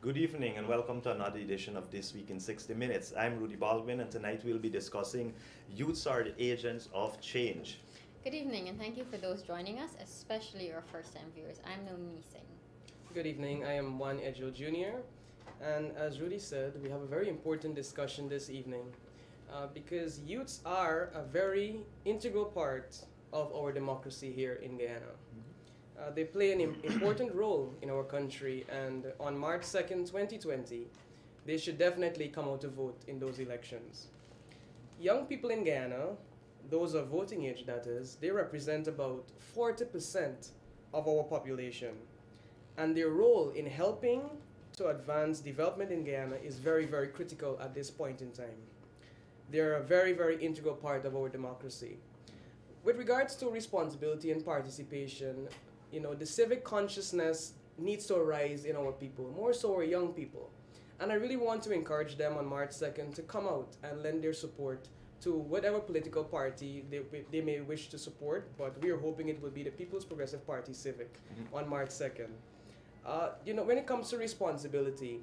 Good evening and welcome to another edition of This Week in 60 Minutes. I'm Roodi Balgobin and tonight we'll be discussing youths are the agents of change. Good evening, and thank you for those joining us, especially our first-time viewers. I'm Nalini Singh. Good evening, I am Juan Edghill Jr. And as Roodi said, we have a very important discussion this evening because youths are a very integral part of our democracy here in Guyana. They play an important role in our country, and on March 2nd, 2020, they should definitely come out to vote in those elections. Young people in Guyana, those of voting age that is, they represent about 40% of our population. And their role in helping to advance development in Guyana is very, very critical at this point in time. They're a very, very integral part of our democracy. With regards to responsibility and participation, the civic consciousness needs to arise in our people, more so our young people. And I really want to encourage them on March 2nd to come out and lend their support to whatever political party they may wish to support, but we are hoping it will be the People's Progressive Party Civic on March 2nd. When it comes to responsibility,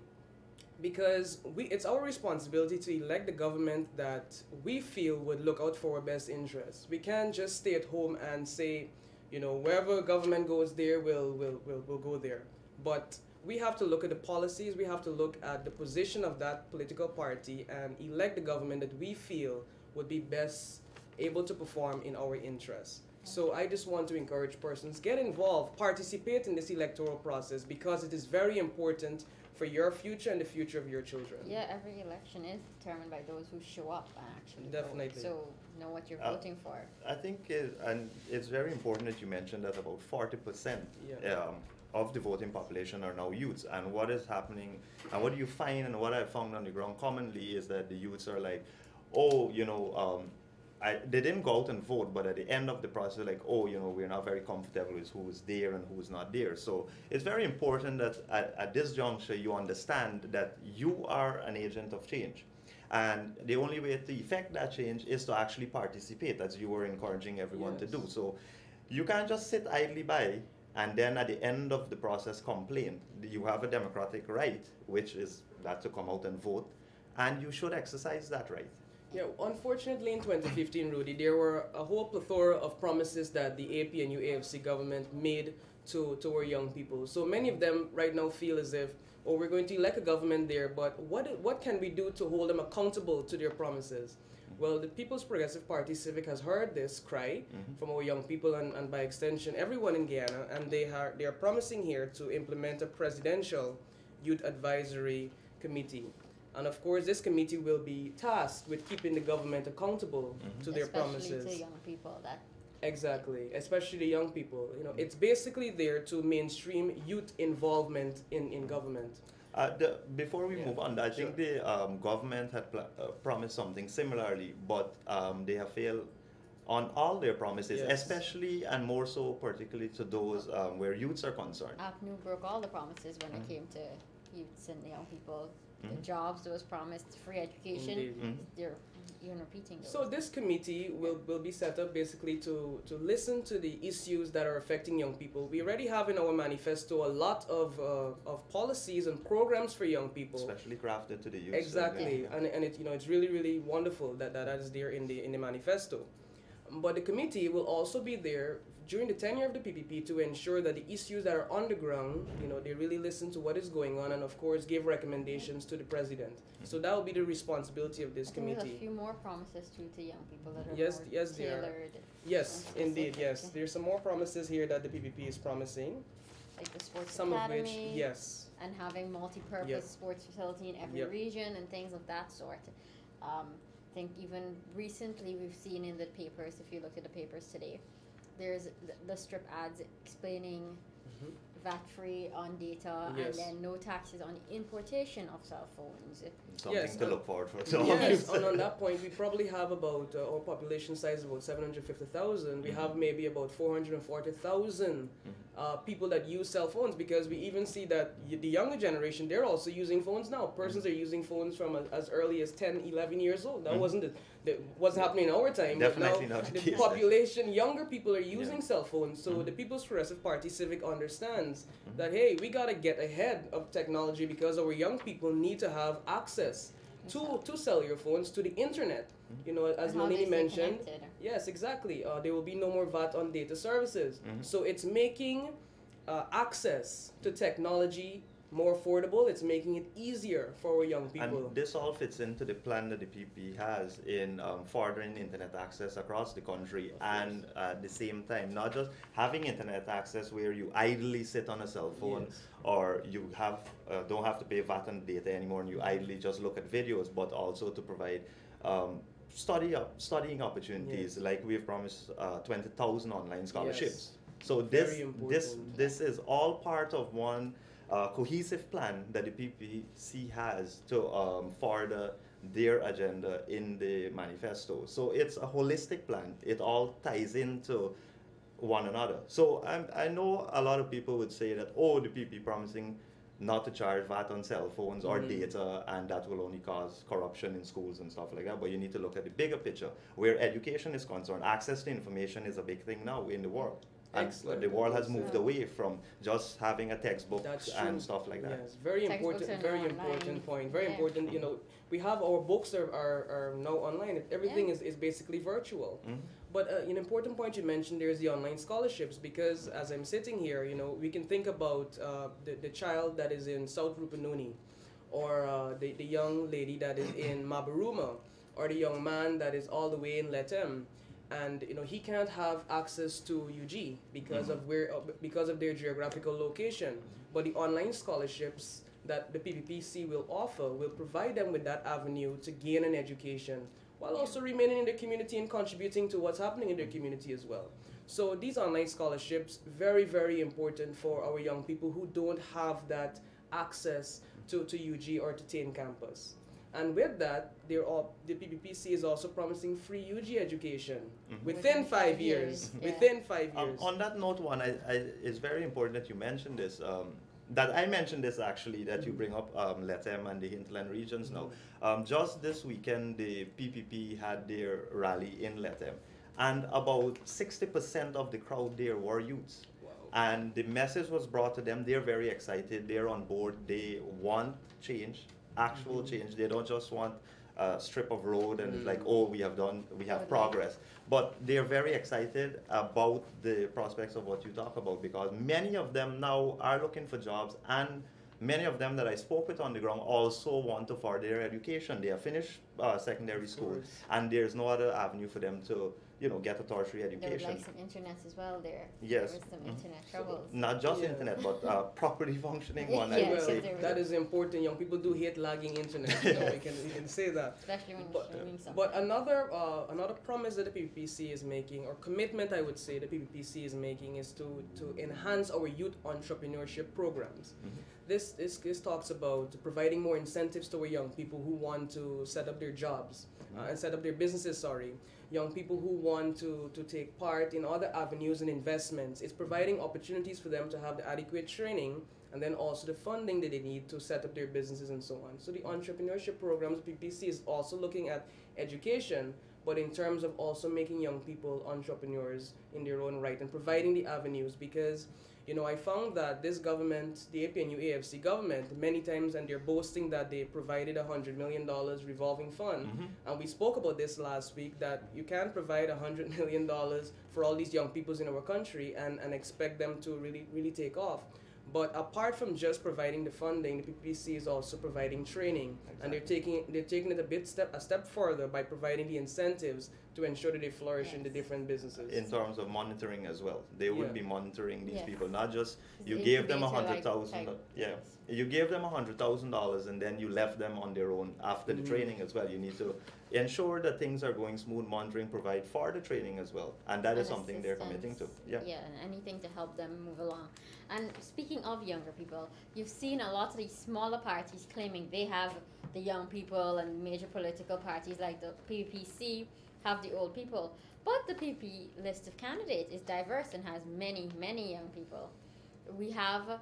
because it's our responsibility to elect the government that we feel would look out for our best interests. We can't just stay at home and say, wherever government goes there, we'll go there. But we have to look at the policies, we have to look at the position of that political party and elect the government that we feel would be best able to perform in our interests. So I just want to encourage persons, get involved, participate in this electoral process because it is very important for your future and the future of your children. Yeah, every election is determined by those who show up and actually Definitely. vote. So know what you're voting for. I think, and it's very important that you mentioned that about 40% of the voting population are now youths. And what is happening, and what you find, and what I found on the ground commonly is that the youths are like, they didn't go out and vote, but at the end of the process, like, we're not very comfortable with who's there and who's not there. So it's very important that at this juncture you understand that you are an agent of change. And the only way to effect that change is to actually participate, as you were encouraging everyone to do. So you can't just sit idly by and then at the end of the process complain. You have a democratic right, which is that to come out and vote, and you should exercise that right. Yeah, unfortunately in 2015, Roodi, there were a whole plethora of promises that the APNU AFC government made to our young people. So many of them right now feel as if, we're going to elect a government there, but what can we do to hold them accountable to their promises? Well, the People's Progressive Party Civic has heard this cry from our young people and by extension everyone in Guyana, and they are promising here to implement a presidential youth advisory committee. And of course, this committee will be tasked with keeping the government accountable to their promises. Especially to young people. Exactly, especially the young people. It's basically there to mainstream youth involvement in government. Before we move on, I think the government had promised something similarly, but they have failed on all their promises, especially and more so particularly to those where youths are concerned. APNU broke all the promises when it came to youths and young people. The jobs that was promised, free education, they're even repeating those. So this committee will be set up basically to listen to the issues that are affecting young people. We already have in our manifesto a lot of policies and programs for young people. Especially crafted to the youth. Exactly, and it's really, really wonderful that is there in the manifesto. But the committee will also be there during the tenure of the PPP to ensure that the issues that are on the ground, they really listen to what is going on and of course give recommendations to the president. So that will be the responsibility of this committee. There's a few more promises to young people that are yes, tailored. Yes, indeed, yes. There's some more promises here that the PPP is promising. Like the sports some academy, of which, yes. And having multi-purpose sports facility in every region and things of that sort. I think even recently we've seen in the papers, if you look at the papers today, there's the strip ads explaining VAT-free on data and then no taxes on importation of cell phones. Something to look forward for. Yes, and on that point, we probably have about, our population size about 750,000. We have maybe about 440,000 people that use cell phones, because we even see that the younger generation, they're also using phones now. Persons are using phones from as early as 10, 11 years old. That wasn't happening in our time. Definitely but now not the the case. population, younger people are using cell phones. So the People's Progressive Party Civic understands that, hey, we got to get ahead of technology, because our young people need to have access to cellular phones, to the internet. You know, as Nalini mentioned. Yes, exactly. There will be no more VAT on data services. So it's making access to technology more affordable. It's making it easier for our young people. And this all fits into the plan that the PP has in furthering internet access across the country, and at the same time, not just having internet access where you idly sit on a cell phone, or you have don't have to pay VAT on data anymore, and you idly just look at videos, but also to provide studying opportunities, like we've promised 20,000 online scholarships. So this is all part of one cohesive plan that the PPC has to further their agenda in the manifesto. So it's a holistic plan. It all ties into one another. So I know a lot of people would say that, oh, the PP promising not to charge VAT on cell phones or data, and that will only cause corruption in schools and stuff like that. But you need to look at the bigger picture. Where education is concerned, access to information is a big thing now in the world. And the world has moved away from just having a textbook and stuff like that. Yes, very important, very important point. Very important, you know, we have our books are now online. Everything is basically virtual. But an important point you mentioned there is the online scholarships, because as I'm sitting here, you know, we can think about the child that is in South Rupununi, or the young lady that is in Mabaruma, or the young man that is all the way in Letem. And you know, he can't have access to UG because of because of their geographical location. But the online scholarships that the PPPC will offer will provide them with that avenue to gain an education, while also remaining in their community and contributing to what's happening in their community as well. So these online scholarships, very, very important for our young people who don't have that access to UG or to Tain campus. And with that, the PPPC is also promising free UG education within 5 years. Within 5 years. On that note, Juan, it's very important that you mentioned this. That I mentioned this actually, that you bring up Letem and the hinterland regions now. Just this weekend, the PPP had their rally in Letem, and about 60% of the crowd there were youths. Wow. And the message was brought to them. They're very excited. They're on board. They want change. Actual change. They don't just want a strip of road and it's like, oh, we have progress. But they're very excited about the prospects of what you talk about, because many of them now are looking for jobs, and many of them that I spoke with on the ground also want to further their education. They have finished secondary school, and there's no other avenue for them to, you know, get a tertiary education. There was like some internet as well there. Yes. There was some internet troubles. Not just internet, but properly functioning one, I would say. That is important. Young people do hate lagging internet. You know, we can say that. Especially when you're doing something. But another promise that the PPPC is making, or commitment I would say the PPPC is making, is to enhance our youth entrepreneurship programs. This talks about providing more incentives to our young people who want to set up their jobs and set up their businesses, young people who want to take part in other avenues and investments. It's providing opportunities for them to have the adequate training, and then also the funding that they need to set up their businesses and so on. So the entrepreneurship programs, PPC is also looking at education, but in terms of also making young people entrepreneurs in their own right and providing the avenues, because you know, I found that this government, the APNU AFC government, many times, and they're boasting that they provided $100 million revolving fund. And we spoke about this last week, that you can't provide $100 million for all these young people in our country and expect them to really take off. But apart from just providing the funding, the PPC is also providing training, and they're taking it a step further by providing the incentives to ensure that they flourish in the different businesses. In terms of monitoring as well, they would be monitoring these people, not just you gave them $100,000. You gave them $100,000 and then you left them on their own after the training as well. You need to ensure that things are going smooth, monitoring, provide for the training as well, and that is something they're committing to. And anything to help them move along. And speaking of younger people, you've seen a lot of these smaller parties claiming they have the young people, and major political parties like the PPC have the old people. But the PP list of candidates is diverse and has many young people. we have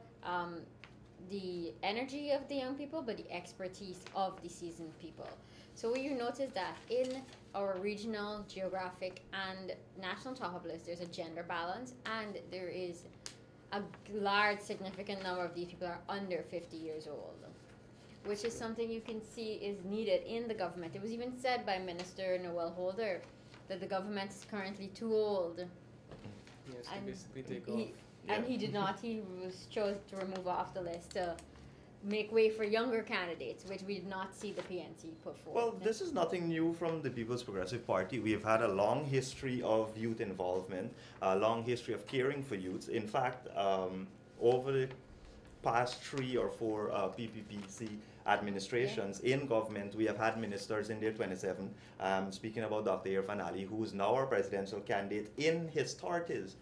the energy of the young people, but the expertise of the seasoned people. So you notice that in our regional, geographic, and national top list, there's a gender balance, and there is a large, significant number of these people are under 50 years old, which is something you can see is needed in the government. It was even said by Minister Noel Holder that the government is currently too old. Yes, to basically take off. And he did not. He chose to remove off the list to make way for younger candidates, which we did not see the PNC put forward. Well, this is nothing new from the People's Progressive Party. We have had a long history of youth involvement, a long history of caring for youths. In fact, over the past 3 or 4 PPPC administrations in government, we have had ministers in their 27. Speaking about Dr. Irfan Ali, who is now our presidential candidate in his 30s.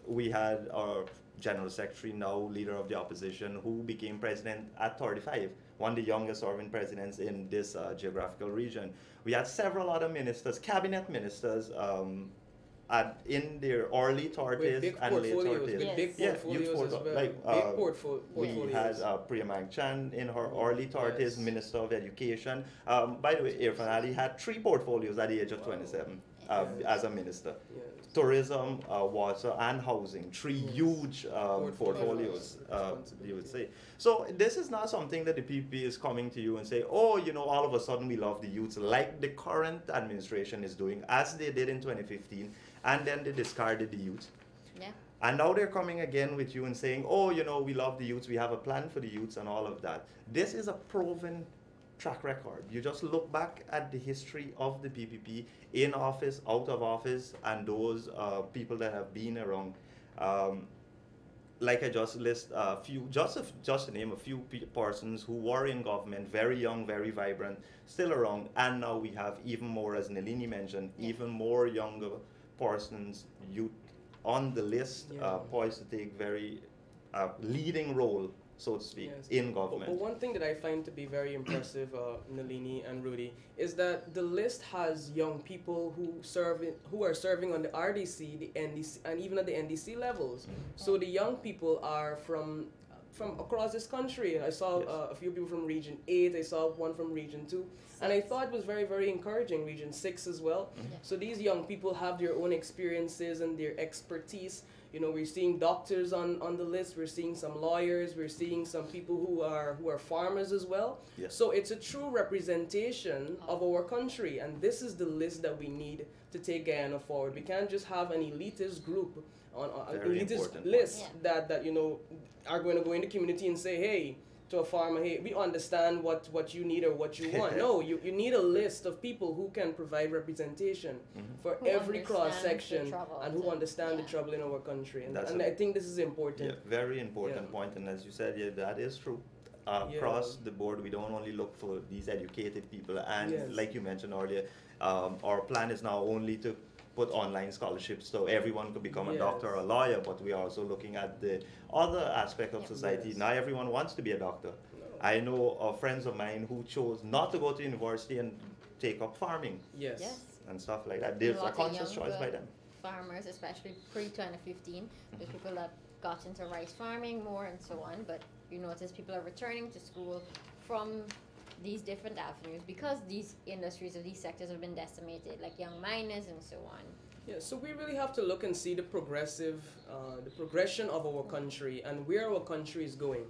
We had our General Secretary, now leader of the opposition, who became president at 35, one of the youngest serving presidents in this geographical region. We had several other ministers, cabinet ministers, in their early 30s and late 30s. With big portfolios as well. Like, big portfolios. We had Priya Mang-Chan in her early 30s, Minister of Education. By the way, Irfan Ali had 3 portfolios at the age of 27 as a minister. Tourism, water, and housing, 3 huge portfolios, you would say. So this is not something that the PP is coming to you and say, oh, you know, all of a sudden we love the youths, like the current administration is doing, as they did in 2015, and then they discarded the youth. Yeah. And now they're coming again with you and saying, oh, you know, we love the youths, we have a plan for the youths and all of that. This is a proven track record. You just look back at the history of the PPP in office, out of office, and those people that have been around. Like I just list a few, just to name a few persons who were in government, very young, very vibrant, still around, and now we have even more, as Nalini mentioned, even more younger persons, youth on the list, poised to take very leading role, so to speak, in government. But one thing that I find to be very impressive, Nalini and Roodi, is that the list has young people who are serving on the RDC, the NDC, and even at the NDC levels. So the young people are from across this country. I saw a few people from Region 8, I saw one from Region 2, and I thought it was very, very encouraging, Region 6 as well. So these young people have their own experiences and their expertise. You know, we're seeing doctors on the list, we're seeing some lawyers, we're seeing some people who are farmers as well. So it's a true representation of our country, and this is the list that we need to take Guyana forward. We can't just have an elitist group on an elitist list that you know are going to go in the community and say, hey, to a farmer, hey, we understand what you need or what you want. No, you need a list of people who can provide representation for every cross-section and who understand the trouble in our country. And I think this is important. Very important point. And as you said, that is true. Across the board, we don't only look for these educated people. And like you mentioned earlier, our plan is now only to put online scholarships so everyone could become a doctor or a lawyer, but we are also looking at the other aspect of society. Not everyone wants to be a doctor. I know friends of mine who chose not to go to university and take up farming and stuff like that. There's a conscious choice by them. Farmers, especially pre-2015, there's people that got into rice farming more and so on, but you notice people are returning to school from these different avenues because these industries or these sectors have been decimated, like young miners and so on. Yeah, so we really have to look and see the progression of our country and where our country is going.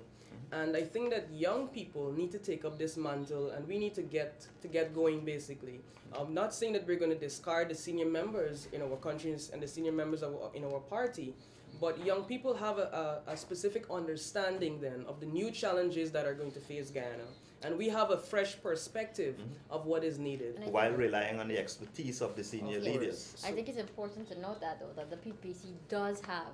And I think that young people need to take up this mantle, and we need to get going, basically. I'm not saying that we're going to discard the senior members in our countries and the senior members in our party, but young people have a specific understanding then of the new challenges that are going to face Guyana. And we have a fresh perspective of what is needed. While relying on the expertise of the senior leaders. I think it's important to note that, though, that the PPC does have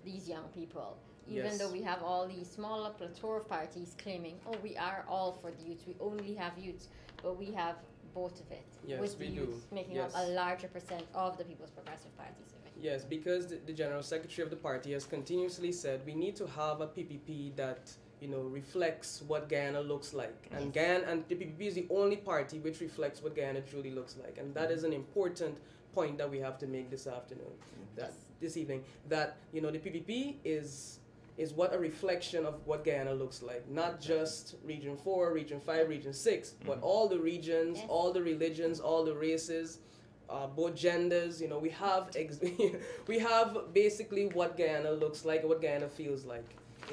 these young people. Even though we have all these smaller plethora of parties claiming, oh, we are all for the youth, we only have youth, but we have both of it. Yes, with the youth making up a larger percent of the People's Progressive Party. Yes, because the General Secretary of the party has continuously said we need to have a PPP that reflects what Guyana looks like. And Guyana, and the PPP is the only party which reflects what Guyana truly looks like. And that is an important point that we have to make this afternoon, this evening, that, the PPP is is what a reflection of what Guyana looks like. Not just Region 4, Region 5, Region 6, but all the regions, all the religions, all the races, both genders. You know, we have we have basically what Guyana looks like, what Guyana feels like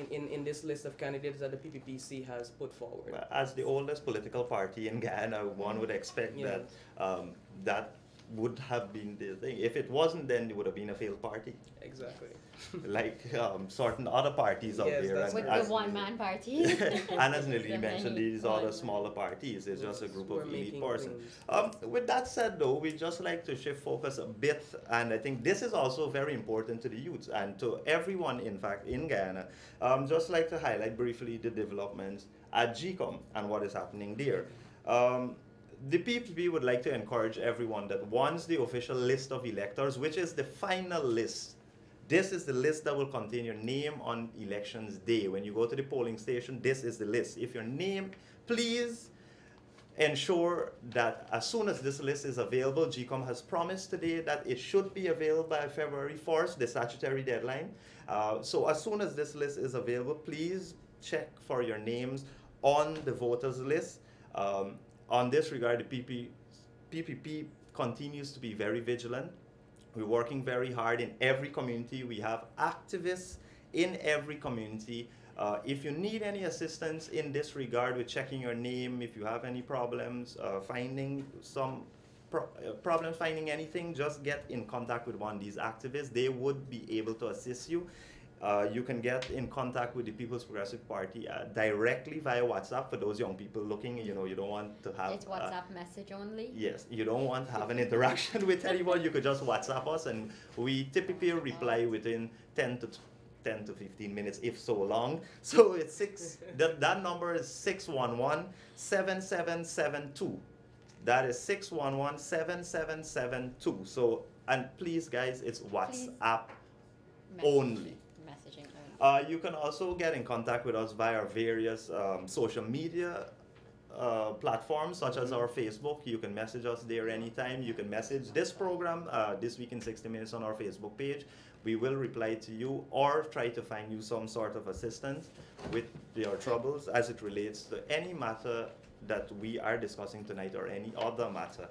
in this list of candidates that the PPPC has put forward. As the oldest political party in Guyana, one would expect that that would have been the thing. If it wasn't, then it would have been a failed party. Exactly. Like certain other parties out there. That's with right. the one-man party. And as Nalini mentioned, these are the smaller parties. It's just a group of elite persons. With that said, though, we just like to shift focus a bit, and I think this is also very important to the youths and to everyone, in fact, in Guyana. Just like to highlight briefly the developments at GCOM and what is happening there. The PPP would like to encourage everyone that once the official list of electors, which is the final list, this is the list that will contain your name on elections day. When you go to the polling station, this is the list. If your name, please ensure that as soon as this list is available, GCOM has promised today that it should be available by February 1st, the statutory deadline. So as soon as this list is available, please check for your names on the voters list. On this regard, the PPP continues to be very vigilant. We're working very hard in every community. We have activists in every community. If you need any assistance in this regard with checking your name, if you have any problems finding some problems finding anything, just get in contact with one of these activists. They would be able to assist you. You can get in contact with the People's Progressive Party directly via WhatsApp. For those young people looking, you know, you don't want to have... It's WhatsApp message only? Yes, you don't want to have an interaction with anyone. You could just WhatsApp us, and we typically reply within 10 to 15 minutes, if so long. So it's that number is 611-7772. That is 611-7772. So, and please, guys, it's WhatsApp only. You can also get in contact with us via various social media platforms, such as our Facebook. You can message us there anytime. You can message this program, This Week in 60 Minutes, on our Facebook page. We will reply to you or try to find you some sort of assistance with your troubles as it relates to any matter that we are discussing tonight or any other matter.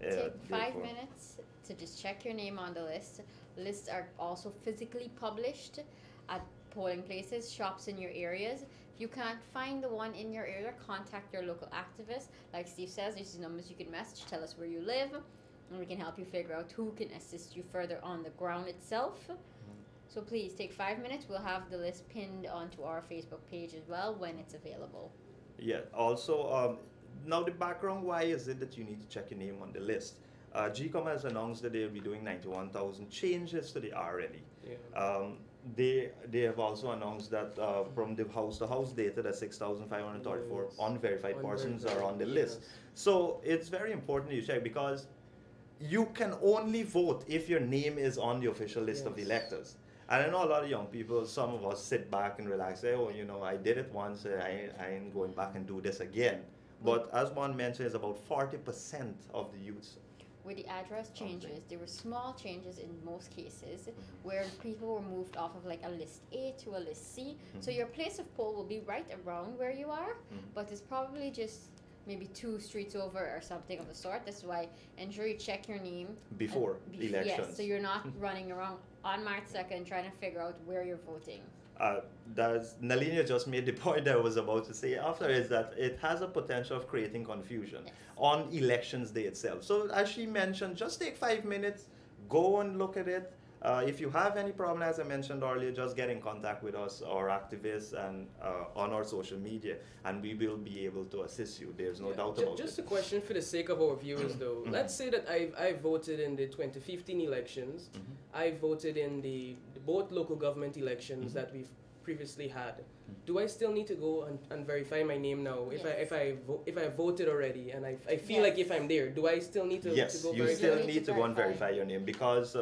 Take 5 minutes to just check your name on the list. Lists are also physically published at polling places, shops in your areas. If you can't find the one in your area, contact your local activist. Like Steve says, there's numbers you can message, tell us where you live, and we can help you figure out who can assist you further on the ground itself. So please take 5 minutes. We'll have the list pinned onto our Facebook page as well when it's available. Yeah, also, now the background, why is it that you need to check your name on the list? GCOM has announced that they'll be doing 91,000 changes to the RLE. Yeah. They have also announced that from the house-to-house data, that 6,534 unverified persons are on the list. So it's very important you check, because you can only vote if your name is on the official list of electors. And I know a lot of young people, some of us sit back and relax, say, oh, you know, I did it once, I ain't going back and do this again. But as Juan mentioned, it's about 40% of the youths. With the address changes, there were small changes in most cases where people were moved off of like a list A to a list C. So your place of poll will be right around where you are, but it's probably just maybe 2 streets over or something of the sort. That's why ensure you check your name before elections. Yes, so you're not running around on March 2nd trying to figure out where you're voting. Nalini just made the point I was about to say after, is that it has a potential of creating confusion on elections day itself. So as she mentioned, just take 5 minutes, go and look at it. If you have any problem, as I mentioned earlier, just get in contact with us or activists and on our social media, and we will be able to assist you. There's no doubt about it. Just a question for the sake of our viewers, though. Let's say that I voted in the 2015 elections. I voted in the both local government elections that we've previously had. Do I still need to go and verify my name now? If I voted already and I feel like if I'm there, do I still need to go verify? Yes, you still need to go and verify your name, because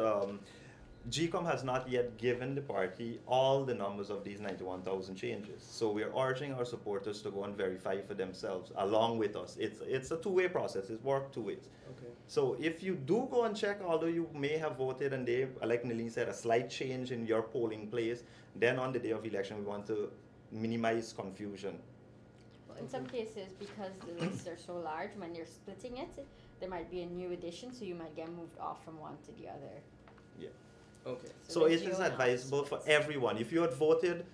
GCOM has not yet given the party all the numbers of these 91,000 changes. So we're urging our supporters to go and verify for themselves along with us. It's a two-way process. It's work 2 ways. Okay. So if you do go and check, although you may have voted and they, like Nalini said, a slight change in your polling place, then on the day of election we want to minimize confusion. Well, in some cases, because the lists are so large, when you're splitting it, there might be a new addition, so you might get moved off from one to the other. Yeah. Okay. So it is advisable for everyone. If you had voted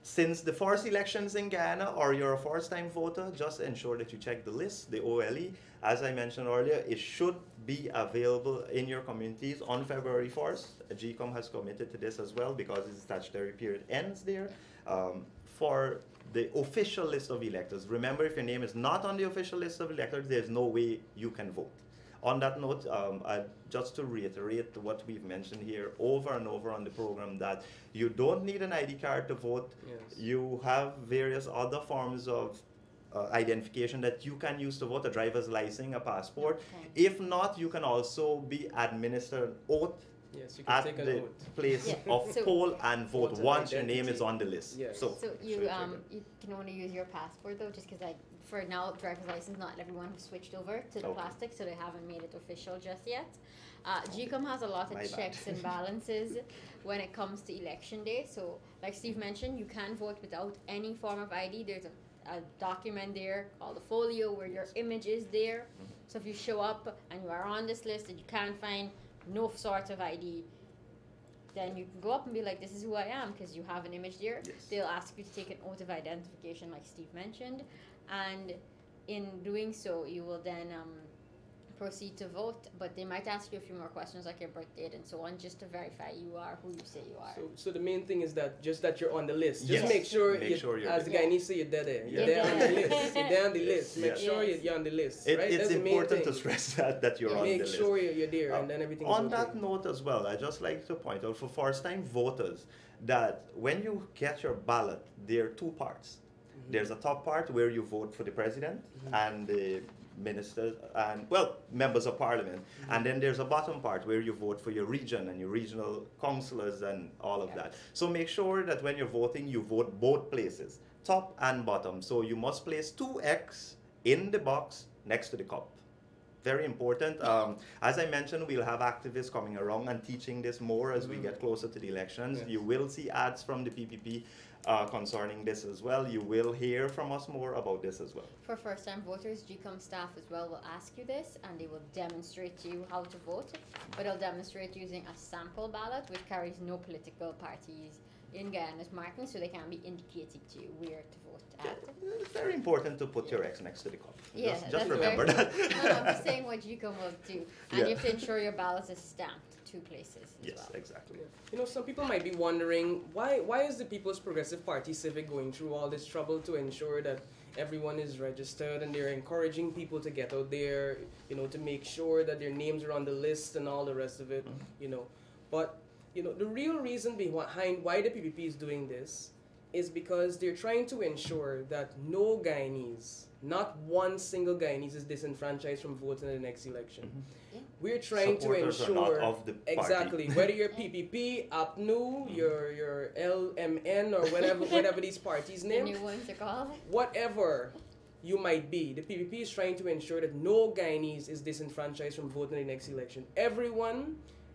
since the first elections in Guyana or you're a first-time voter, just ensure that you check the list, the OLE. As I mentioned earlier, it should be available in your communities on February 1st. GCOM has committed to this as well because its statutory period ends there. For the official list of electors, remember, if your name is not on the official list of electors, there's no way you can vote. On that note, just to reiterate what we've mentioned here over and over on the program, that you don't need an ID card to vote. Yes. You have various other forms of identification that you can use to vote, a driver's license, a passport. Okay. If not, you can also be administered an oath Yes, you can at take an the oath. place Yeah. of So- poll and vote Voter once your name identity. is on the list. Yes. So you Should check it. you can only use your passport though, just because like for now driver's license, not everyone has switched over to the Okay. plastic, so they haven't made it official just yet. GCOM has a lot of My bad. checks and balances when it comes to election day. So like Steve mentioned, you can vote without any form of ID. There's a document there called a folio where your image is there. So if you show up and you are on this list and you can't find no sort of ID, then you can go up and be like, this is who I am, because you have an image there. Yes. They'll ask you to take an oath of identification, like Steve mentioned, and in doing so, you will then proceed to vote. But they might ask you a few more questions, like your birth date and so on, just to verify you are who you say you are. So the main thing is that you're on the list. Just Yes. make sure, Make sure you're as the there. guy needs to say, you're there. You're Yeah. there on the list. You're there on the list. Make Yes. sure Yes. you're on the list. It, right? it's That's the main important thing. to stress that you're Yeah. on the Make list. sure you're there, and then everything's On okay. that note as well, I just like to point out for first-time voters that when you get your ballot, there are two parts. There's a top part where you vote for the president and the ministers and, well, members of parliament. And then there's a bottom part where you vote for your region and your regional councillors and all of Yeah. that. So make sure that when you're voting, you vote both places, top and bottom. So you must place 2X in the box next to the cup. Very important. As I mentioned, we'll have activists coming around and teaching this more as we get closer to the elections. Yes. You will see ads from the PPP concerning this as well. You will hear from us more about this as well. For first-time voters, GCOM staff as well will ask you this, and they will demonstrate to you how to vote. But they'll demonstrate using a sample ballot, which carries no political parties in Guyana's marking, so they can be indicating to you where to vote at. It's very important to put your X next to the cup. Yeah, just that's remember very- that. No, I'm just saying what GCOM will do. And Yeah. you have to ensure your ballot is stamped 2 places as Yes, well. exactly. You know, some people might be wondering why is the People's Progressive Party Civic going through all this trouble to ensure that everyone is registered, and they're encouraging people to get out there, you know, to make sure that their names are on the list and all the rest of it, you know. But, you know, the real reason behind why the PPP is doing this is because they're trying to ensure that no Guyanese, not one single Guyanese, is disenfranchised from voting in the next election. Yeah. We're trying Supporters to are not ensure of the party. exactly whether you're PPP, APNU, your LMN, or whatever these parties The name, new ones are called. whatever you might be, the PPP is trying to ensure that no Guyanese is disenfranchised from voting in the next election.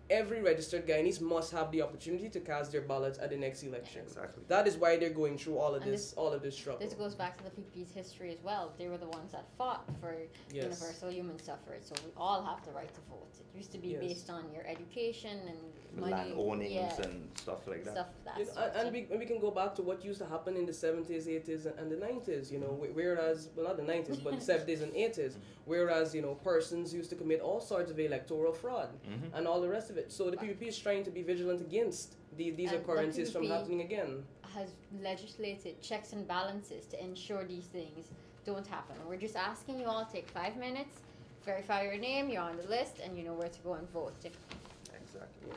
Every registered Guyanese must have the opportunity to cast their ballots at the next election. Exactly. That is why they're going through all of And this struggle. This goes back to the PP's history as well. They were the ones that fought for Yes. universal human suffrage, so we all have the right to vote. It used to be Yes. based on your education and money, Land ownings yeah, and stuff like that. stuff of that You know, sort. and we can go back to what used to happen in the 70s, 80s, and the 90s, you know, whereas, well, not the 90s, but the 70s and 80s, whereas, you know, persons used to commit all sorts of electoral fraud and all the rest of it. So the PPP is trying to be vigilant against these And the occurrences from PPP happening again. has legislated checks and balances to ensure these things don't happen. We're just asking you all to take 5 minutes, verify your name, you're on the list, and you know where to go and vote. Exactly.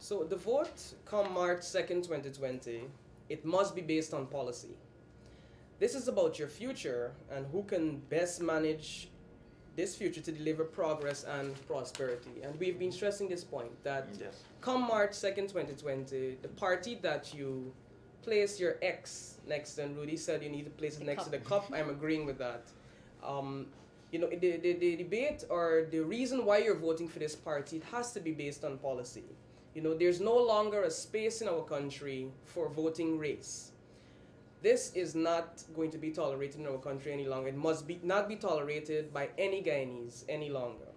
So the vote come March 2nd, 2020, it must be based on policy. This is about your future and who can best manage this future to deliver progress and prosperity. And we've been stressing this point that Yes. come March 2nd, 2020, the party that you place your X next to, and Roodi said you need to place it The next to cup. the cup, I'm agreeing with that. the debate or the reason why you're voting for this party, it has to be based on policy. There's no longer a space in our country for voting race. This is not going to be tolerated in our country any longer. It must not be tolerated by any Guyanese any longer.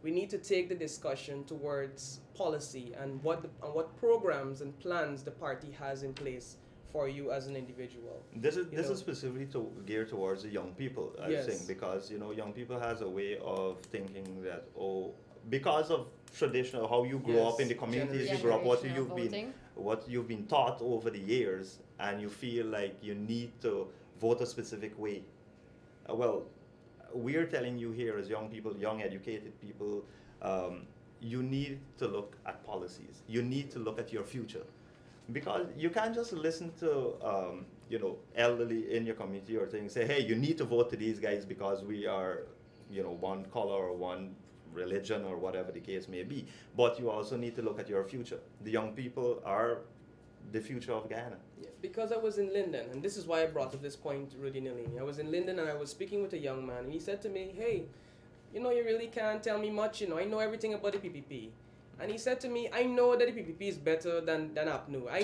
We need to take the discussion towards policy and what programs and plans the party has in place for you as an individual. This is specifically geared towards the young people, I think, because young people has a way of thinking that because of traditional how you grow up in the communities you grow up, what you've been taught over the years, and you feel like you need to vote a specific way. Well, we're telling you here as young people, young educated people, you need to look at policies. You need to look at your future. Because you can't just listen to elderly in your community or things, say, hey, you need to vote to these guys because we are one color or one religion or whatever the case may be. But you also need to look at your future. The young people are the future of Guyana. Yeah, because I was in Linden, and this is why I brought up this point, Roodi Nalini. I was in Linden and I was speaking with a young man, and he said to me, hey, you really can't tell me much, I know everything about the PPP. And he said to me, I know that the PPP is better than APNU. I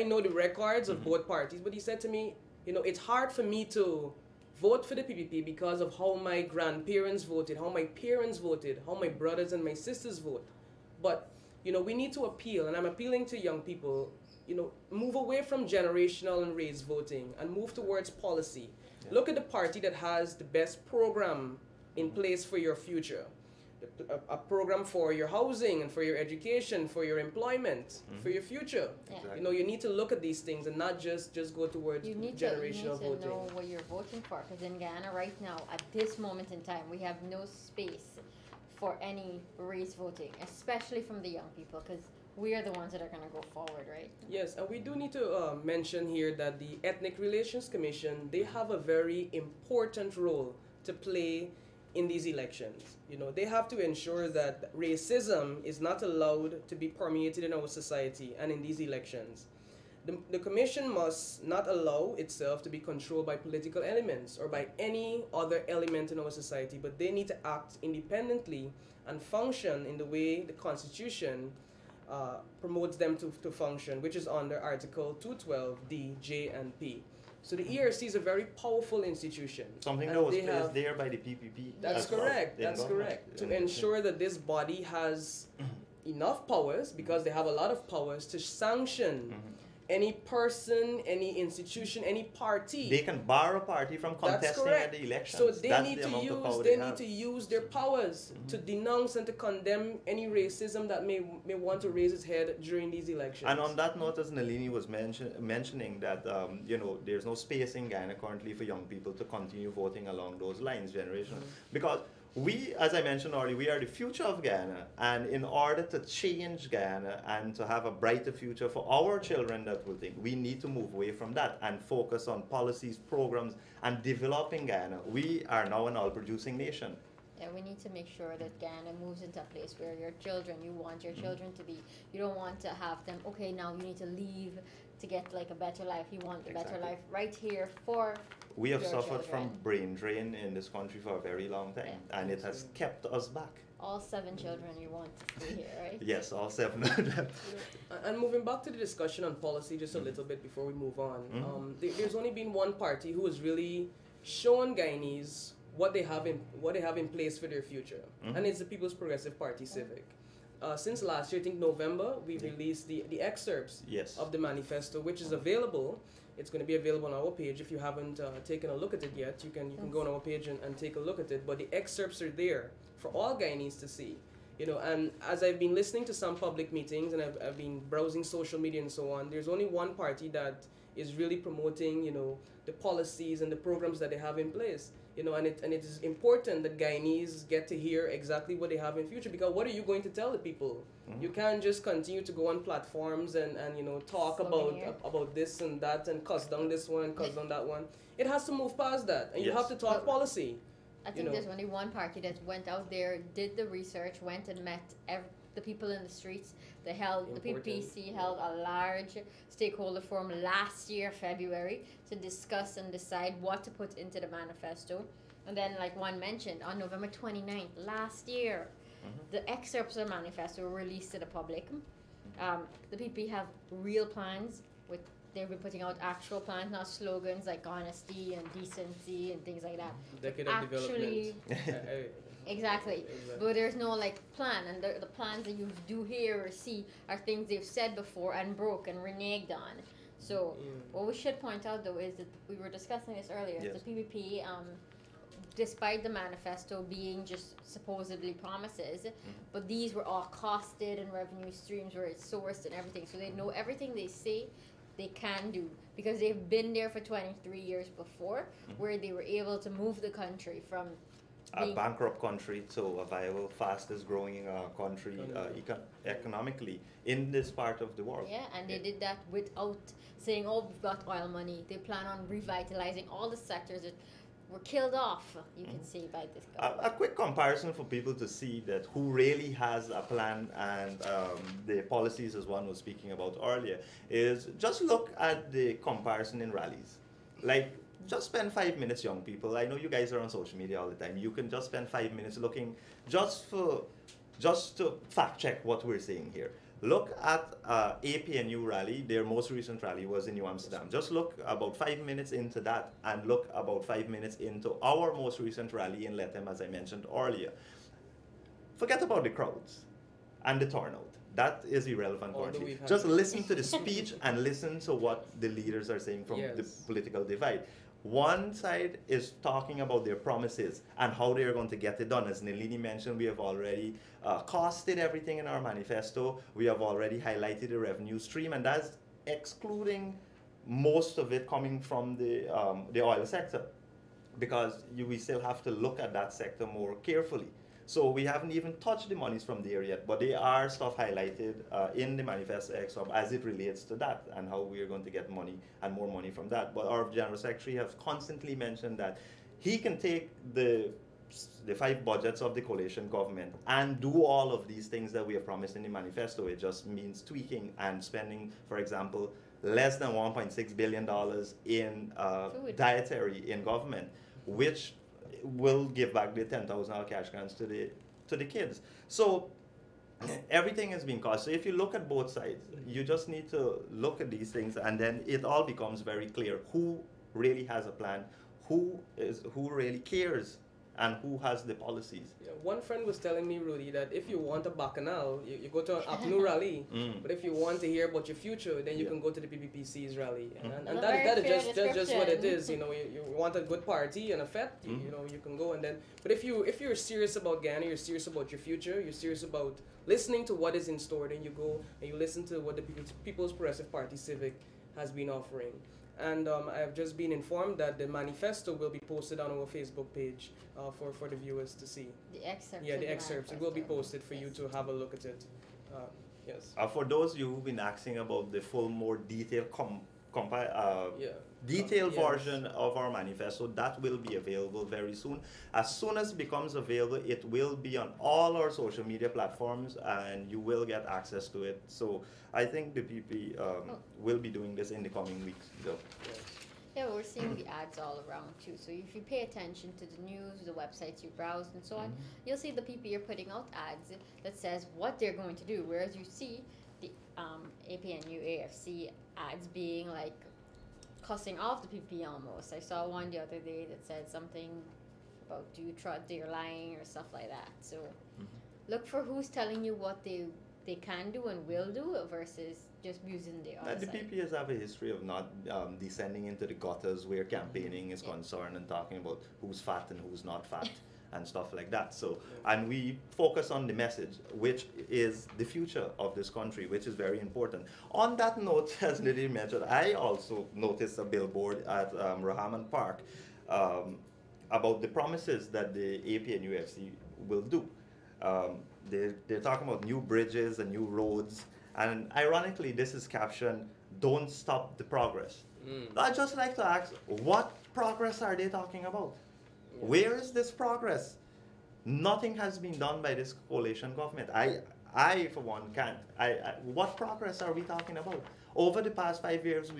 know the records of both parties, but he said to me, it's hard for me to vote for the PPP because of how my grandparents voted, how my parents voted, how my brothers and my sisters vote. But, we need to appeal, and I'm appealing to young people, move away from generational and race voting and move towards policy. Yeah. Look at the party that has the best program in place for your future. A program for your housing and for your education, for your employment, for your future. Yeah. Exactly. You need to look at these things and not just go towards generational voting. You need to know what you're voting for, because in Guyana right now, at this moment in time, we have no space for any race voting, especially from the young people, because we are the ones that are going to go forward, right? Yes, and we do need to mention here that the Ethnic Relations Commission, they have a very important role to play in these elections. They have to ensure that racism is not allowed to be permeated in our society and in these elections. The commission must not allow itself to be controlled by political elements or by any other element in our society, but they need to act independently and function in the way the Constitution promotes them to function, which is under Article 212 D, J, and P. So the ERC is a very powerful institution. Something that was placed there by the PPP. That's correct. That's correct. To ensure that this body has enough powers, because they have a lot of powers, to sanction any person, any institution, any party. They can bar a party from contesting at the elections. So they need to use their powers to denounce and to condemn any racism that may want to raise its head during these elections. And on that note, as Nalini was mentioning that there's no space in Guyana currently for young people to continue voting along those lines, generational, because we, as I mentioned already, we are the future of Guyana, and in order to change Guyana and to have a brighter future for our children that will think, we need to move away from that and focus on policies, programs, and developing Guyana. We are now an oil-producing nation. Yeah, we need to make sure that Guyana moves into a place where your children, you want your children to be, you don't want to have them, okay, now you need to leave to get like a better life. You want a better life right here for we have suffered from brain drain in this country for a very long time, and it has kept us back. All 7 children you want to stay here, right? Yes, all 7 of them. And moving back to the discussion on policy just a little bit before we move on, there's only been one party who has really shown Guyanese what they have in place for their future, and it's the People's Progressive Party Civic. Since last year, I think November, we released the excerpts of the manifesto, which is available. It's going to be available on our page. If you haven't taken a look at it yet, you can go on our page and take a look at it. But the excerpts are there for all Guyanese to see. And as I've been listening to some public meetings and I've been browsing social media and so on, there's only one party that is really promoting, the policies and the programs that they have in place. And it is important that Guyanese get to hear exactly what they have in future, because what are you going to tell the people? You can't just continue to go on platforms and talk about this and that and cuss down this one and cuss down that one. It has to move past that, and you have to talk policy. I think there's only one party that went out there, did the research, went and met the people in the streets. The PPC held a large stakeholder forum last year, February, to discuss and decide what to put into the manifesto. And then, like Juan mentioned, on November 29th last year, the excerpts of the manifesto were released to the public. The PP have real plans. They've been putting out actual plans, not slogans like honesty and decency and things like that. Decade of development. Exactly. But there's no like plan, and the plans that you do hear or see are things they've said before and broke and reneged on. So what we should point out though is that we were discussing this earlier. Yes. The PPP, despite the manifesto being just supposedly promises, but these were all costed and revenue streams were sourced and everything. So they know everything they say they can do because they've been there for 23 years before, where they were able to move the country from a bankrupt country to a viable, fastest growing country economically in this part of the world. Yeah, and they did that without saying, oh, we've got oil money. They plan on revitalizing all the sectors that were killed off, you can say, by this government. A quick comparison for people to see that who really has a plan and the policies, as one was speaking about earlier, is just look at the comparison in rallies. Like, just spend 5 minutes, young people. I know you guys are on social media all the time. You can just spend 5 minutes looking just to fact check what we're saying here. Look at APNU rally. Their most recent rally was in New Amsterdam. Just look about 5 minutes into that and look about 5 minutes into our most recent rally in Lethem, as I mentioned earlier. Forget about the crowds and the turnout. That is irrelevant currently. Just listen to the speech and listen to what the leaders are saying from the political divide. One side is talking about their promises and how they are going to get it done. As Nalini mentioned, we have already costed everything in our manifesto. We have already highlighted the revenue stream, and that's excluding most of it coming from the oil sector, because we still have to look at that sector more carefully. So we haven't even touched the monies from there yet, but there are stuff highlighted in the manifesto excerpt as it relates to that and how we are going to get money and more money from that. But our General Secretary has constantly mentioned that he can take the 5 budgets of the coalition government and do all of these things that we have promised in the manifesto. It just means tweaking and spending, for example, less than $1.6 billion in dietary in government, which will give back the $10,000 cash grants to the kids. So everything is being cost. So if you look at both sides, you just need to look at these things, and then it all becomes very clear who really has a plan, who really cares, and who has the policies. Yeah, one friend was telling me, Roodi, that if you want a bacchanal, you go to an APNU rally. But if you want to hear about your future, then you can go to the PPPC's rally. And that is just what it is. You know, you want a good party and a fete, you know, you can go and then. But if you're serious about Ghana, you're serious about your future, you're serious about listening to what is in store, then you go and you listen to what the People's Progressive Party Civic has been offering. And I have just been informed that the manifesto will be posted on our Facebook page for the viewers to see. The excerpts. Yeah, the excerpts. It will be posted for you to have a look at it. Yes. For those you who've been asking about the full, more detailed detailed version of our manifesto, that will be available very soon. As soon as it becomes available, it will be on all our social media platforms, and you will get access to it. So I think the PP will be doing this in the coming weeks. So. Yes. Yeah, we're seeing the ads all around too. So if you pay attention to the news, the websites you browse and so on, you'll see the PP are putting out ads that says what they're going to do. Whereas you see the APNU AFC ads being like cussing off the PP almost. I saw one the other day that said something about do you trust they're lying or stuff like that. So look for who's telling you what they can do and will do versus just using the other The PPs have a history of not descending into the gutters where campaigning is concerned and talking about who's fat and who's not fat and stuff like that. So, and we focus on the message, which is the future of this country, which is very important. On that note, as Nalini mentioned, I also noticed a billboard at Rahman Park about the promises that the AP and UFC will do. They're talking about new bridges and new roads, and ironically, this is captioned, "Don't stop the progress." I'd just like to ask, what progress are they talking about? Yeah. Where is this progress? Nothing has been done by this coalition government. I for one, can't. What progress are we talking about? Over the past 5 years,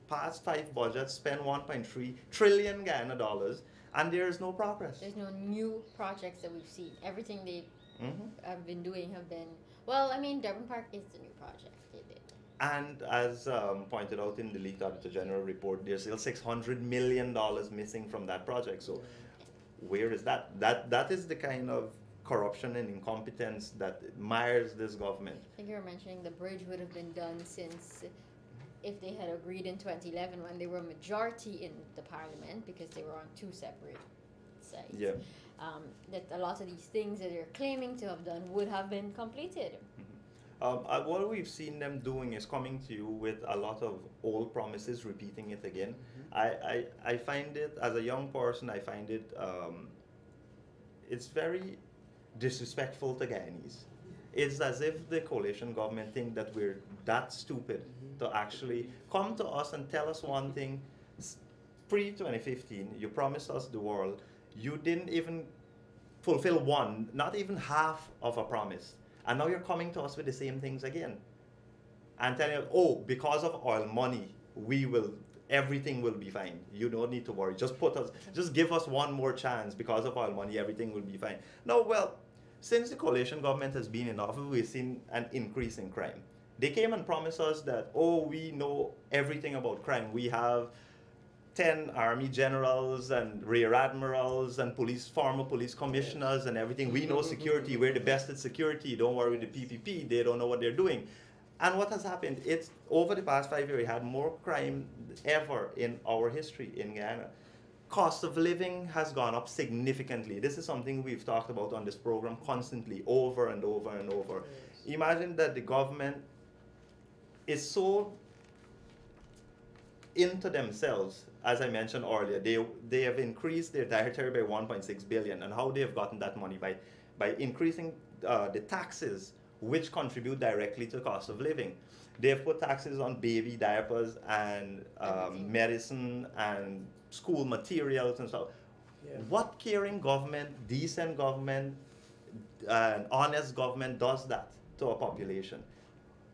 past 5 budgets spent 1.3 trillion Ghana dollars, and there is no progress. There's no new projects that we've seen. Everything they have been doing have been, well, I mean, Devon Park is the new project they did. And as pointed out in the leaked Auditor General report, there's still $600 million missing from that project. So where is that? That is the kind of corruption and incompetence that mires this government. I think you were mentioning the bridge would have been done since, if they had agreed in 2011 when they were a majority in the parliament, because they were on 2 separate sides. Yeah. That a lot of these things that they're claiming to have done would have been completed. What we've seen them doing is coming to you with a lot of old promises, repeating it again. I find it, as a young person, I find it, it's very disrespectful to Guyanese. It's as if the coalition government think that we're that stupid to actually come to us and tell us one thing. Pre-2015, you promised us the world. You didn't even fulfill one, not even half of a promise. And now you're coming to us with the same things again. And telling us, oh, because of oil money, everything will be fine. You don't need to worry. Just give us one more chance. Because of oil money, everything will be fine. No, well, since the coalition government has been in office, we've seen an increase in crime. They came and promised us that, oh, we know everything about crime. We have 10 army generals and rear admirals and former police commissioners and everything. We know security. We're the best at security. Don't worry with the PPP. They don't know what they're doing. And what has happened? It's over the past 5 years, we had more crime ever in our history in Guyana. Cost of living has gone up significantly. This is something we've talked about on this program constantly, over and over and over. Yes. Imagine that the government is so into themselves. As I mentioned earlier, they have increased their dietary by 1.6 billion, and how they have gotten that money by increasing the taxes, which contribute directly to cost of living. They have put taxes on baby diapers and medicine and school materials and stuff. Yeah. What caring government, decent government, and honest government does that to a population?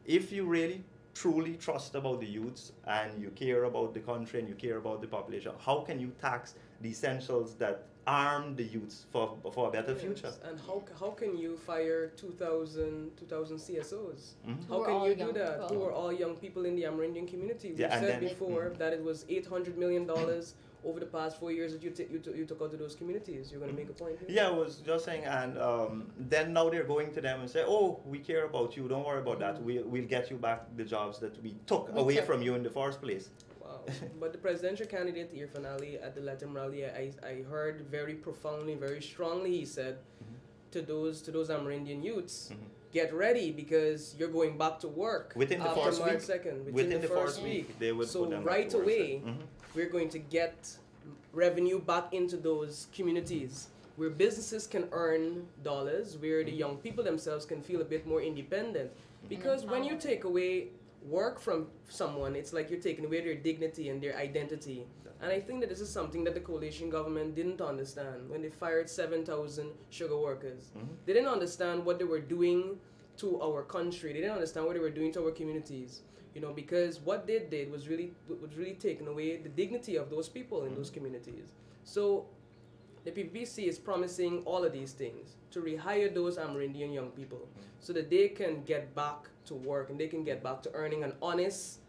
If you really truly trust about the youths and you care about the country and you care about the population, how can you tax the essentials that arm the youths for a better future? And how can you fire 2,000 CSOs? How can you do that? Who are all young people in the Amerindian community? We said before that it was $800 million over the past 4 years that you took out to those communities. You're going to make a point here? Yeah, I was just saying, and then now they're going to them and say, oh, we care about you, don't worry about that. We'll get you back the jobs that we took away from you in the first place. Wow. But the presidential candidate here, finale, at the Latin rally, I heard very profoundly, very strongly, he said to those Amerindian youths, get ready because you're going back to work within the first March week. 2nd. Within the first week, they would so put them right back to away, we're going to get revenue back into those communities where businesses can earn dollars, where the young people themselves can feel a bit more independent. Because when you take away work from someone, it's like you're taking away their dignity and their identity. And I think that this is something that the coalition government didn't understand when they fired 7,000 sugar workers. They didn't understand what they were doing to our country. They didn't understand what they were doing to our communities. You know, because what they did was really taking away the dignity of those people in those communities. So the PPC is promising all of these things to rehire those Amerindian young people so that they can get back to work and they can get back to earning an honest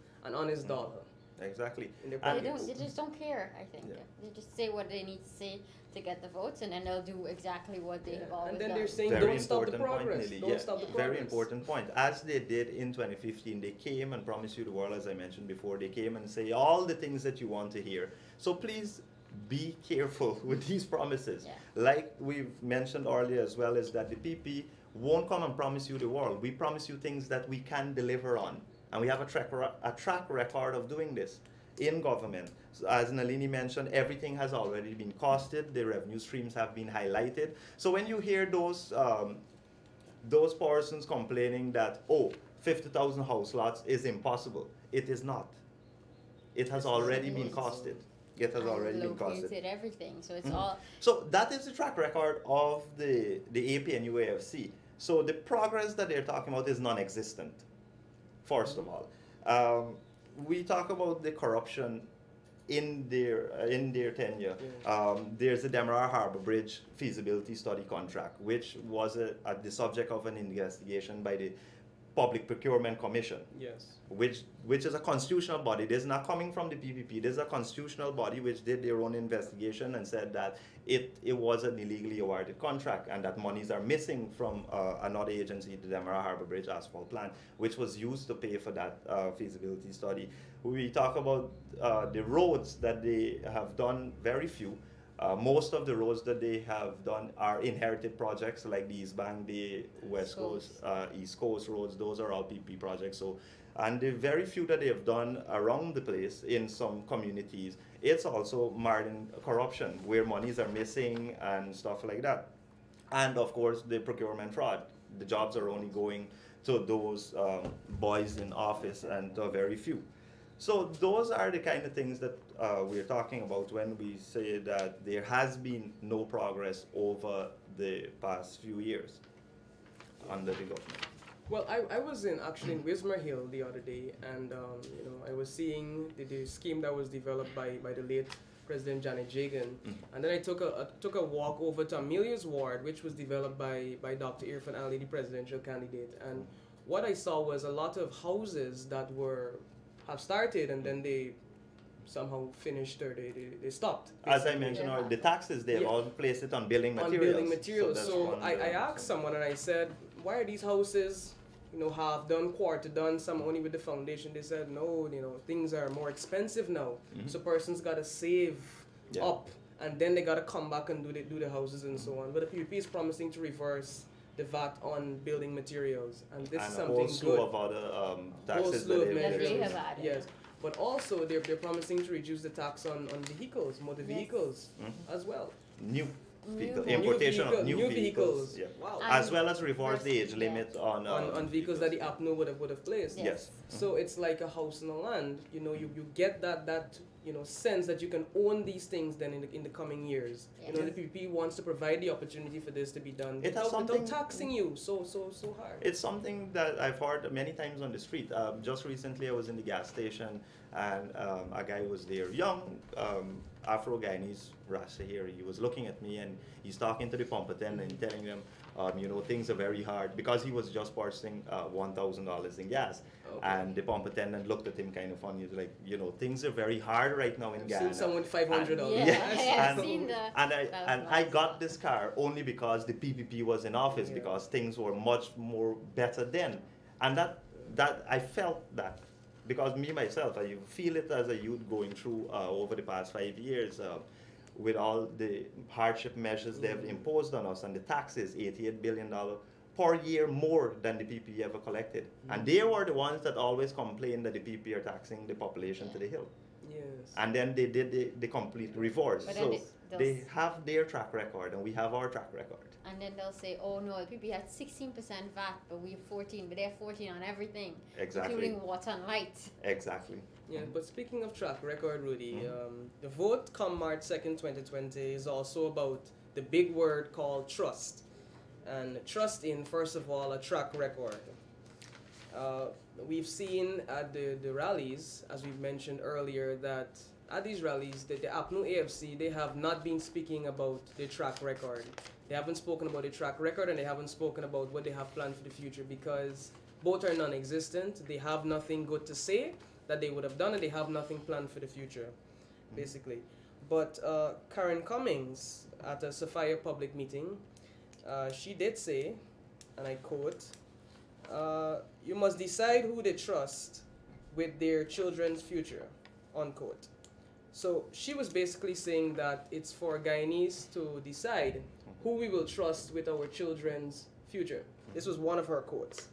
dollar. Exactly. They just don't care, I think. Yeah. They just say what they need to say to get the votes, and then they'll do exactly what they have always done. And then they're saying, don't stop the progress. Don't stop the progress. Very important point. As they did in 2015, they came and promised you the world, as I mentioned before. They came and say all the things that you want to hear. So please be careful with these promises. Yeah. Like we've mentioned earlier as well, is that the PP won't come and promise you the world. We promise you things that we can deliver on. And we have a track record of doing this in government. So as Nalini mentioned, everything has already been costed. The revenue streams have been highlighted. So when you hear those persons complaining that, oh, 50,000 house lots is impossible, it is not. It has already been costed. It has already been costed. Everything. So it's all. So that is the track record of the APNUAFC. So the progress that they're talking about is non-existent. First of all, we talk about the corruption in their tenure. Yeah. There's the Demerara Harbor Bridge feasibility study contract, which was the subject of an investigation by the Public Procurement Commission. Yes. Which is a constitutional body. This is not coming from the PPP. This is a constitutional body which did their own investigation and said that it was an illegally awarded contract and that monies are missing from another agency, the Demerara Harbor Bridge Asphalt Plant, which was used to pay for that feasibility study. We talk about the roads that they have done, very few. Most of the roads that they have done are inherited projects like the East Bank, the West Coast, East Coast roads. Those are all PP projects. So, and the very few that they have done around the place in some communities, it's also marred in corruption where monies are missing and stuff like that. And of course, the procurement fraud. The jobs are only going to those boys in office and to a very few. So those are the kind of things that we're talking about when we say that there has been no progress over the past few years under the government. Well, I was actually in Wismar Hill the other day, and you know, I was seeing the scheme that was developed by the late President Janet Jagan, and then I took a walk over to Amelia's ward, which was developed by Dr. Irfan Ali, the presidential candidate, and what I saw was a lot of houses that have started and then they somehow finished or they stopped. As I mentioned, the taxes, they've all placed it on building materials. On building materials. So I asked so. someone and I said, why are these houses, you know, half done, quarter done, some only with the foundation? They said, no, you know, things are more expensive now. So persons got to save up and then they got to come back and do the houses and so on. But the PPP is promising to reverse the VAT on building materials, and this is something good. And a whole slew of other taxes that they have added. Yes, but also they're promising to reduce the tax on vehicles, motor vehicles, as well. Importation of new vehicles. Yeah. Wow. As well as reverse the age limit on vehicles that the APNO would have placed. Yes. So it's like a house in the land. You know, you get that you know, sense that you can own these things then in the coming years. You know, the PPP wants to provide the opportunity for this to be done without taxing you so hard. It's something that I've heard many times on the street. Just recently I was in the gas station and a guy was there, young Afro-Guyanese Rasta here. He was looking at me and he's talking to the pump attendant and telling them, you know, things are very hard because he was just purchasing $1,000 in gas. Okay. And the pump attendant looked at him kind of funny. He was like, you know, things are very hard right now in Ghana. I've seen someone $500. Yes, I've seen that. And I got this car only because the PPP was in office because things were much more better then. And that I felt that because me myself, I feel it as a youth going through over the past 5 years with all the hardship measures they've imposed on us and the taxes, $88 billion per year more than the PPP ever collected. And they were the ones that always complained that the PPP are taxing the population to the hill. Yes. And then they did the complete reverse. But so they have their track record and we have our track record. And then they'll say, oh no, the PPP had 16% VAT, but we have 14, but they have 14 on everything. Exactly. Including water and light. Exactly. Yeah, but speaking of track record, Rudy, the vote come March 2nd, 2020 is also about the big word called trust. And trust in, first of all, a track record. We've seen at the rallies, as we mentioned earlier, that at these rallies, the APNO AFC, they have not been speaking about their track record. They haven't spoken about their track record and they haven't spoken about what they have planned for the future because both are non-existent. They have nothing good to say that they would have done and they have nothing planned for the future, basically. But Karen Cummings, at a Sophia public meeting, she did say, and I quote, you must decide who they trust with their children's future, unquote. So she was basically saying that it's for Guyanese to decide who we will trust with our children's future. This was one of her quotes.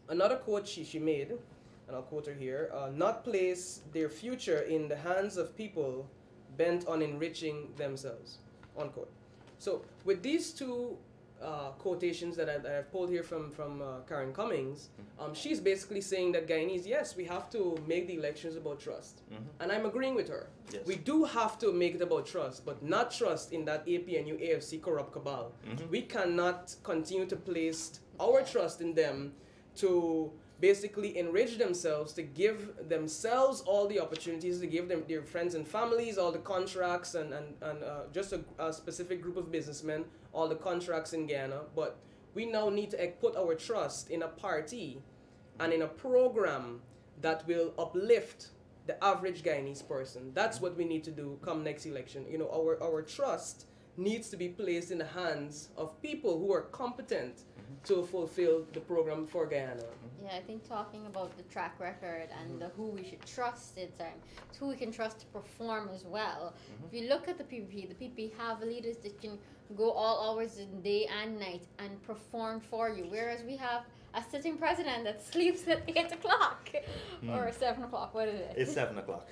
Another quote she made, and I'll quote her here, not place their future in the hands of people bent on enriching themselves, unquote. So with these two quotations that I've pulled here from Karen Cummings, she's basically saying that Guyanese, yes, we have to make the elections about trust. And I'm agreeing with her. Yes. We do have to make it about trust, but not trust in that APNU AFC corrupt cabal. We cannot continue to place our trust in them to basically enrich themselves to give themselves all the opportunities, to give them their friends and families all the contracts and just a specific group of businessmen all the contracts in Ghana. But we now need to put our trust in a party and in a program that will uplift the average Guyanese person. That's what we need to do come next election. You know, our trust needs to be placed in the hands of people who are competent to fulfill the program for Guyana. Yeah, I think talking about the track record and who we should trust in time, it's who we can trust to perform as well. If you look at the PPP have leaders that can go all hours in day and night and perform for you, whereas we have a sitting president that sleeps at 8 o'clock or 7 o'clock. What is it? It's 7 o'clock.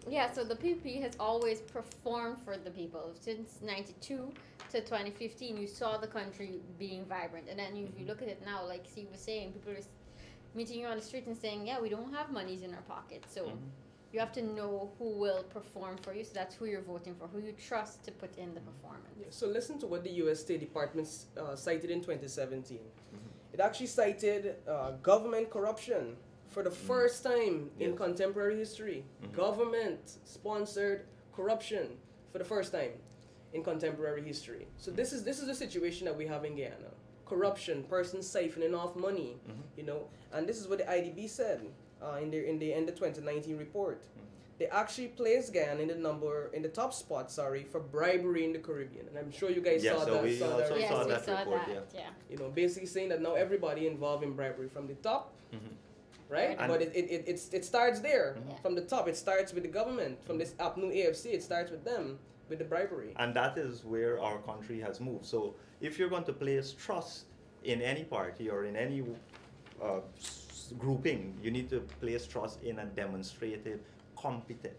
Yeah, so the PPP has always performed for the people. Since 92 to 2015, you saw the country being vibrant. And then if you look at it now, like Steve was saying, people are meeting you on the street and saying, yeah, we don't have monies in our pockets. So you have to know who will perform for you. So that's who you're voting for, who you trust to put in the performance. Yeah, so listen to what the U.S. State Department cited in 2017. It actually cited government corruption for the first time in contemporary history. Government-sponsored corruption for the first time in contemporary history. So this is the situation that we have in Guyana. Corruption, persons siphoning off money, you know. And this is what the IDB said in the end of 2019 report. They actually placed Guyana in the top spot, for bribery in the Caribbean. And I'm sure you guys saw that. We saw that report. You know, basically saying that now everybody involved in bribery from the top. Right? And but it starts there. From the top, it starts with the government. From this new AFC, it starts with them, with the bribery. And that is where our country has moved. So if you're going to place trust in any party or in any grouping, you need to place trust in a demonstrated competence.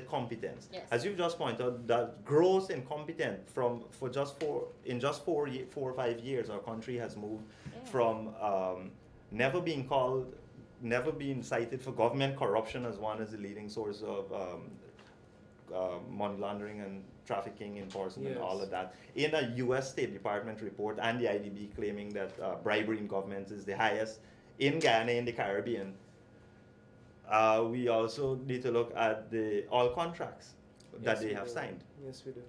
Competence. Yes. As you've just pointed out, that growth in competence for just 4 or 5 years, our country has moved from never being cited for government corruption as one as the leading source of money laundering and trafficking in person and all of that. In a U.S. State Department report and the IDB claiming that bribery in government is the highest in Guyana, in the Caribbean, we also need to look at the oil contracts that they have signed. Yes, we do.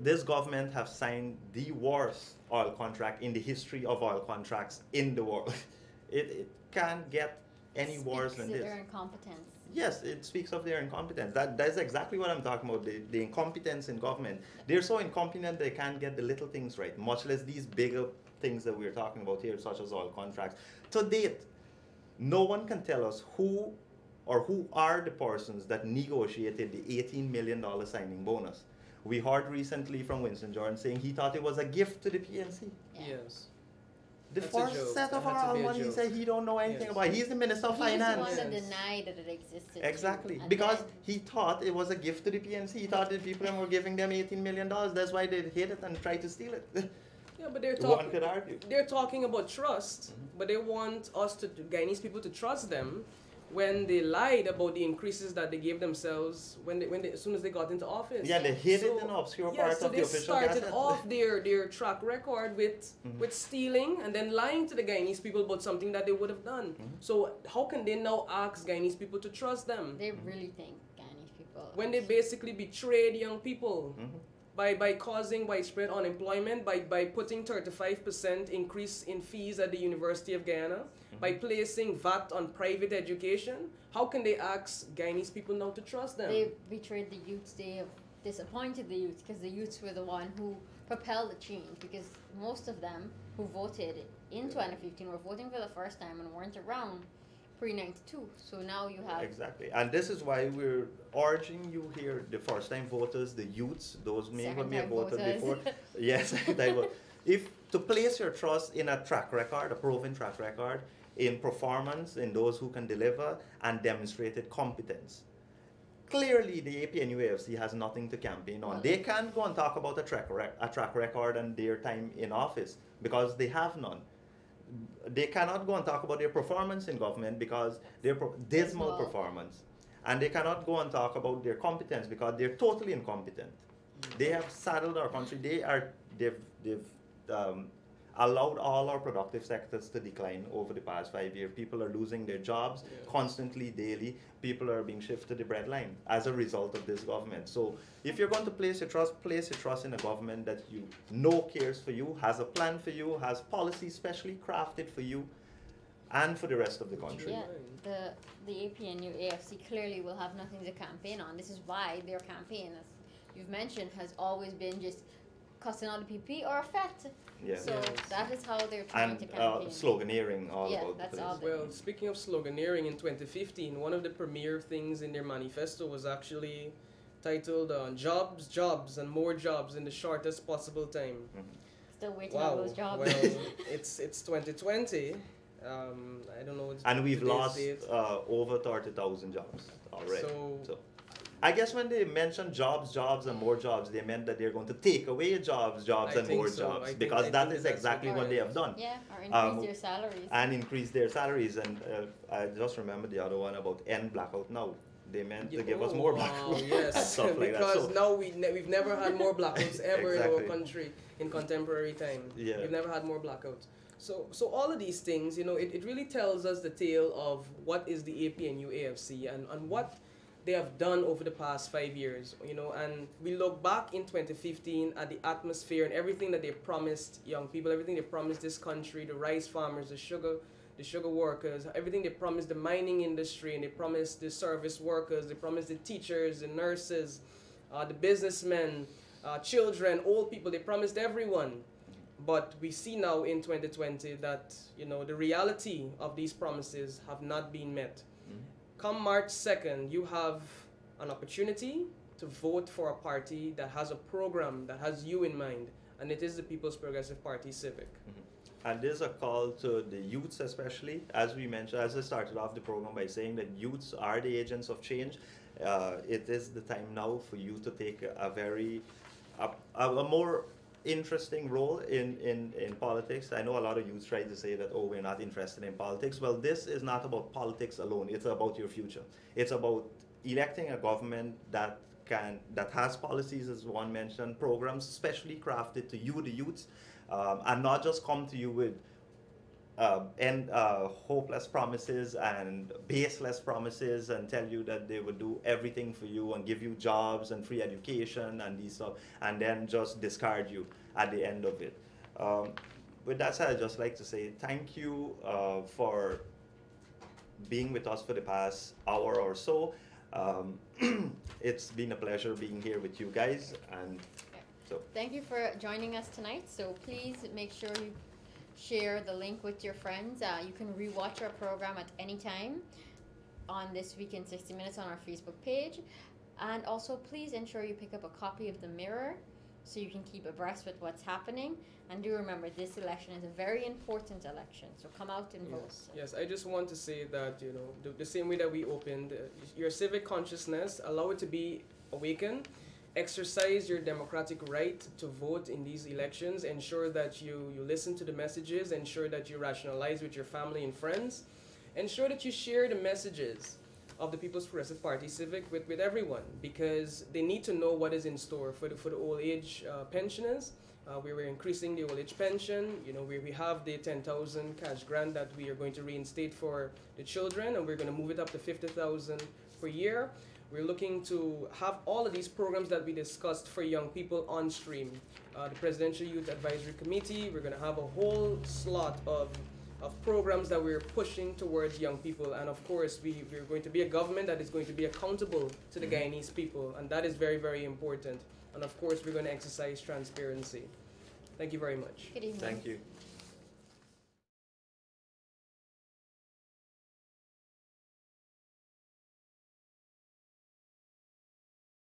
This government have signed the worst oil contract in the history of oil contracts in the world. It can't get any worse than this. Their incompetence. Yes, it speaks of their incompetence. That's exactly what I'm talking about, the incompetence in government. They're so incompetent they can't get the little things right, much less these bigger things that we're talking about here, such as oil contracts. To date, no one can tell us who are the persons that negotiated the $18 million signing bonus. We heard recently from Winston Jordan saying he thought it was a gift to the PNC. Yes. The first set of our money, he said he don't know anything about it. He's the Minister of Finance. He's the one that denied that it existed. Exactly. Because he thought it was a gift to the PNC. He thought the people were giving them $18 million. That's why they hid it and tried to steal it. Yeah, but one could argue. They're talking about trust, but they want us Guyanese people to trust them when they lied about the increases that they gave themselves as soon as they got into office. Yeah, they hid it in obscure parts of the official gazette. So they started off their track record with stealing and then lying to the Guyanese people about something that they would have done. So how can they now ask Guyanese people to trust them? They really think Guyanese people... When they basically betrayed young people by causing widespread unemployment, by putting 35% increase in fees at the University of Guyana, by placing VAT on private education, how can they ask Guyanese people now to trust them? They betrayed the youths. They have disappointed the youths because the youths were the one who propelled the change, because most of them who voted in 2015 were voting for the first time and weren't around pre-92. So now you have... Exactly. And this is why we're urging you here, the first-time voters, the youths, those may have voted before. Yes, to place your trust in a track record, a proven track record, in performance, in those who can deliver, and demonstrated competence. Clearly, the APNUAFC has nothing to campaign on. They can't go and talk about a track record and their time in office, because they have none. They cannot go and talk about their performance in government because they're dismal performance. And they cannot go and talk about their competence because they're totally incompetent. They have saddled our country. They've allowed all our productive sectors to decline over the past 5 years. People are losing their jobs constantly, daily. People are being shifted to the breadline as a result of this government. So if you're going to place your trust in a government that you know cares for you, has a plan for you, has policies specially crafted for you and for the rest of the country. Yeah, the APNU AFC clearly will have nothing to campaign on. This is why their campaign, as you've mentioned, has always been just cussing out the PP or a FET. Yeah. So that is how they're trying to campaign. And sloganeering all about that's the all. place. Well, speaking of sloganeering, in 2015, one of the premier things in their manifesto was actually titled Jobs, Jobs, and More Jobs in the Shortest Possible Time. Still waiting on those jobs. Well, it's 2020. I don't know. And we've lost over 30,000 jobs already. So I guess when they mentioned jobs, jobs, and more jobs, they meant that they're going to take away jobs, and more jobs, because that is exactly what they have done. Yeah, or increase their salaries. And increase their salaries. And I just remember the other one about end blackout now. They meant to give us more blackouts. Yes, stuff like because that. now we've never had more blackouts ever in our country in contemporary time. Yeah. We've never had more blackouts. So all of these things, it really tells us the tale of what is the APNU AFC and what they have done over the past 5 years, and we look back in 2015 at the atmosphere and everything that they promised young people, everything they promised this country, the rice farmers, the sugar workers, everything they promised the mining industry, and they promised the service workers, they promised the teachers, the nurses, the businessmen, children, old people, they promised everyone. But we see now in 2020 that, the reality of these promises have not been met. Come March 2nd, you have an opportunity to vote for a party that has a program that has you in mind, and it is the People's Progressive Party Civic. And there's a call to the youths especially, as we mentioned, as I started off the program by saying that youths are the agents of change. It is the time now for you to take a more interesting role in politics. I know a lot of youth try to say that, oh, we're not interested in politics. Well, this is not about politics alone. It's about your future. It's about electing a government that has policies, as Juan mentioned, programs specially crafted to you, the youths, and not just come to you with hopeless promises and baseless promises and tell you that they would do everything for you and give you jobs and free education and these stuff, and then just discard you at the end of it. With that said, I'd just like to say thank you for being with us for the past hour or so. It's been a pleasure being here with you guys, and so thank you for joining us tonight. So please make sure you share the link with your friends. You can rewatch our program at any time on This Week in 60 Minutes on our Facebook page. And also, please ensure you pick up a copy of The Mirror so you can keep abreast with what's happening. And do remember, this election is a very important election, so come out and vote. Yes, I just want to say that, the same way that we opened, your civic consciousness, allow it to be awakened. Exercise your democratic right to vote in these elections. Ensure that you listen to the messages. Ensure that you rationalize with your family and friends. Ensure that you share the messages of the People's Progressive Party Civic with everyone, because they need to know what is in store for the old age pensioners. We're increasing the old age pension. We have the 10,000 cash grant that we are going to reinstate for the children, and we're going to move it up to 50,000 per year. We're looking to have all of these programs that we discussed for young people on stream. The Presidential Youth Advisory Committee, we're going to have a whole slot of programs that we're pushing towards young people. And of course, we're going to be a government that is going to be accountable to the Guyanese people. And that is very, very important. And of course, we're going to exercise transparency. Thank you very much. Good evening. Thank you.